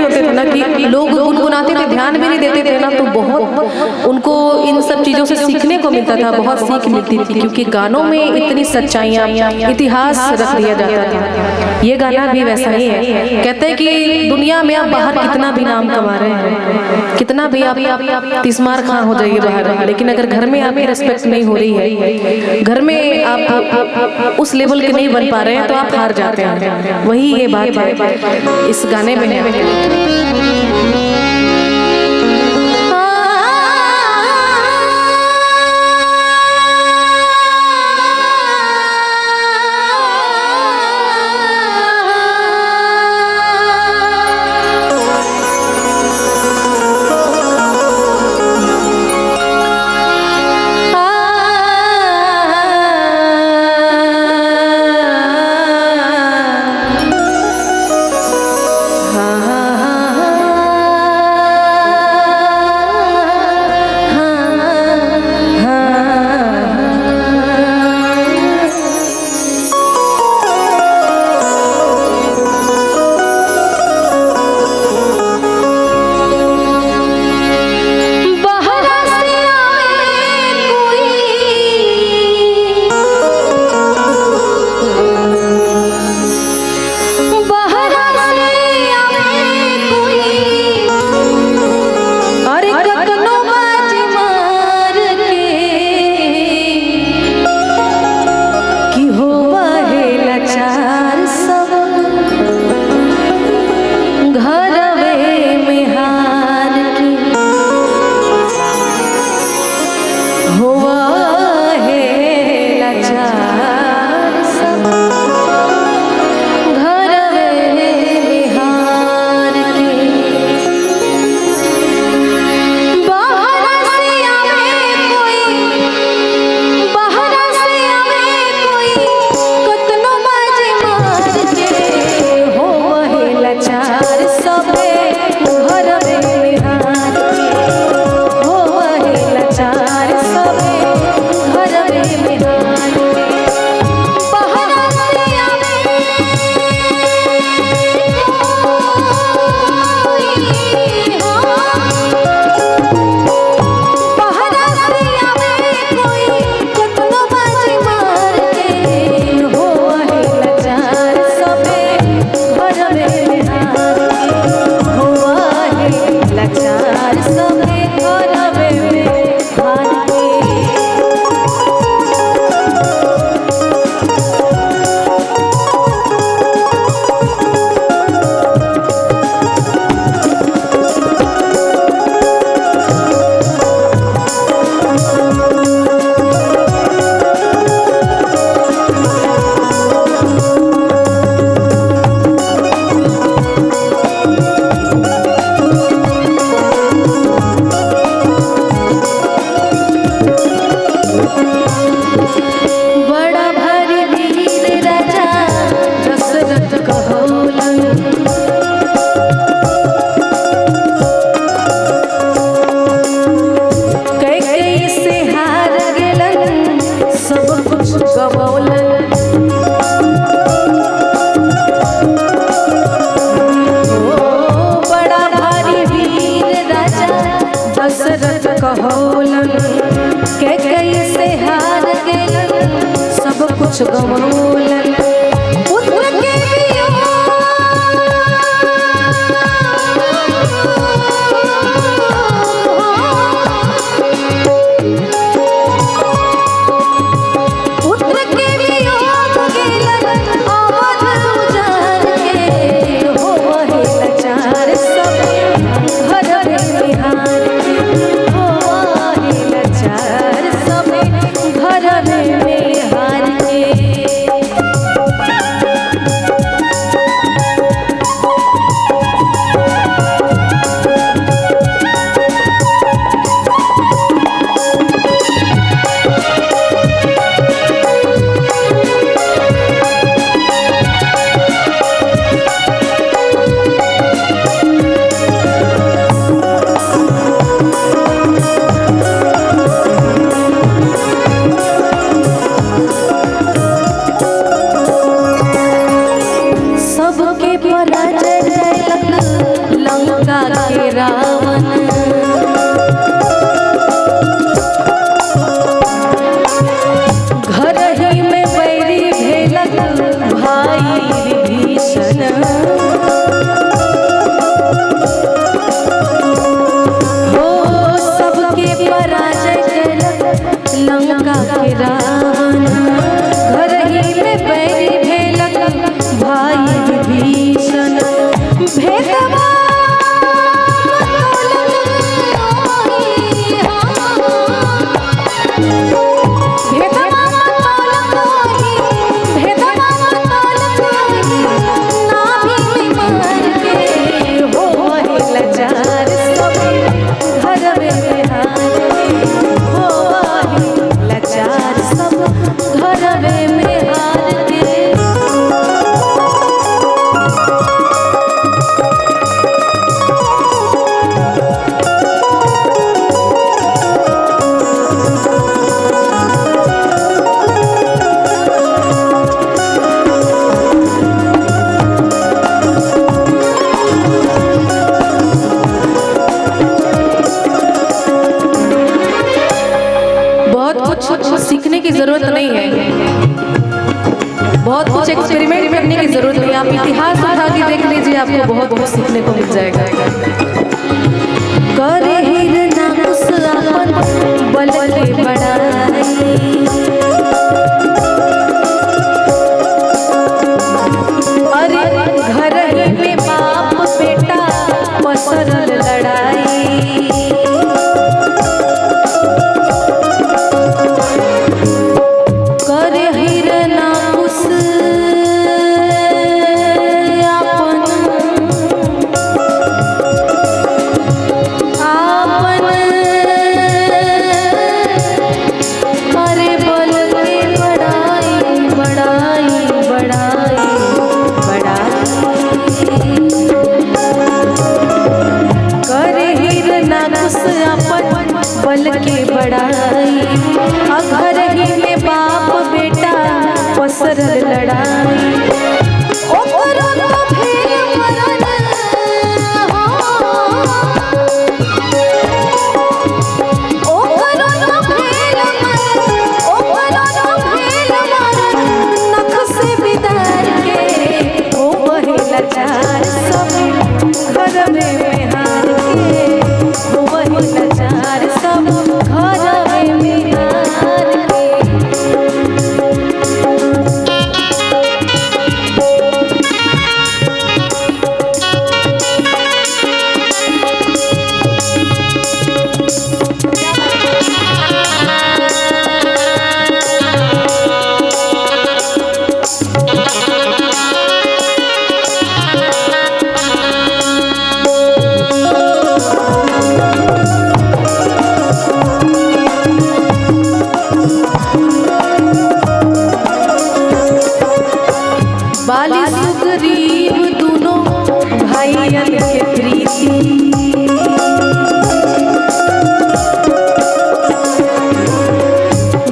होते थे ना कि लोग गुनगुनाते थे, ध्यान भी नहीं देते थे ना, तो बहुत उनको इन सब चीज़ों से सीखने को मिलता था, बहुत सीख मिलती थी, क्योंकि गानों में इतनी सच्चाइयाँ, इतिहास रख दिया जाता था। ये गाना भी वैसा ही है। कहते हैं कि दुनिया में आप बाहर कितना भी नाम कमा रहे हैं, कितना भी आप तिस्मार खां हो जाइए बाहर, लेकिन अगर घर में आपकी रिस्पेक्ट नहीं हो रही है, घर में आप उस लेवल के नहीं बन पा रहे हैं, तो आप हार जाते हैं। वही ये बात है इस गाने में है। कैसे हार गए सब कुछ गवौलन पुत्र के पुत्र के वियोग गेलन अवध उजाड़ के हो वही लाचार सब घर में हार के हो वही लाचार सब घर में हार के। सबके पराजय लंका जरूरत नहीं है, बहुत कुछ एक्सपेरिमेंट करने की जरूरत नहीं है। आप इतिहास उठा के देख लीजिए, आपको बहुत कुछ सीखने को मिल जाएगा। करे हिरना कुसलापन बल के बड़ाई, अरे घर ही में बाप बेटा पसरल लड़ाई, करे हिरना कुसलापन आपन, अरे बल के बड़ाई बड़ाई बड़ाई करे हिरना कुसलापन बल के बड़ाई, घर ही में बाप बेटा पसरल लड़ाई। ओ करो तो फिर मरन हो, ओ करो तो फिर मरन, ओ करो तो फिर मरन, नख से बिदार के ओ वही लाचार सब घर में हार के, ओ वही लाचार सब घर में हार के। बाली सुग्रीव दोनों भाइयन के प्रीति,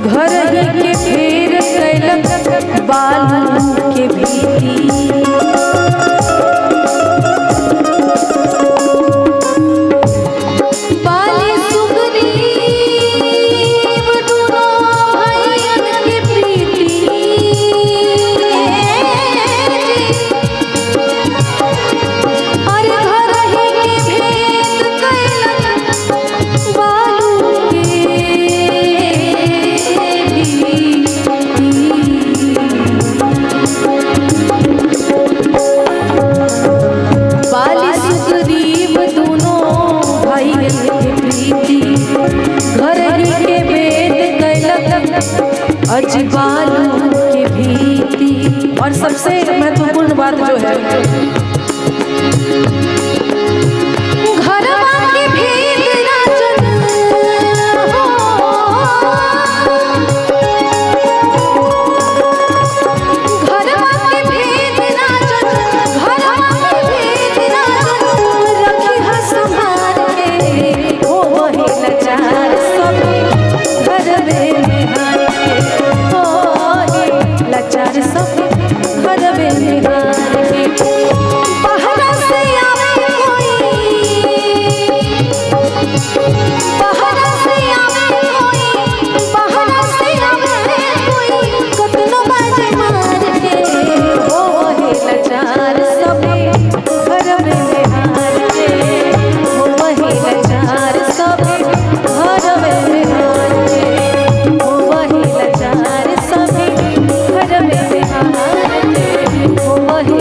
घर ही के फेर कैलक बालू के भीति, बाली सुग्रीव दोनों भाइयन के प्रीति, अरे घर ही के भेद कैलक बालू के बाली सुग्रीव दोनों भाइयन के प्रीति, घर ही के वेद कैलक अज बालू के भीति। और सबसे महत्वपूर्ण बात जो है, घरवा के भेद राजन हो, घरवा के भेद राजन, घरवा के भेद राजन, रखी हा संभाल के, ओ वही लाचार सब घर में हार के, ओ वही लाचार सब घर में हार के। बाहरा से आवे कोई, बाहरा से आवे कोई, बाहरा से आवे कोई, कतनो बाजे मार के, ओ वही लाचार सब घर में हार के, ओ वही लाचार सब घर में हार के, ओ वही लाचार सब घर में हार के, ओ वही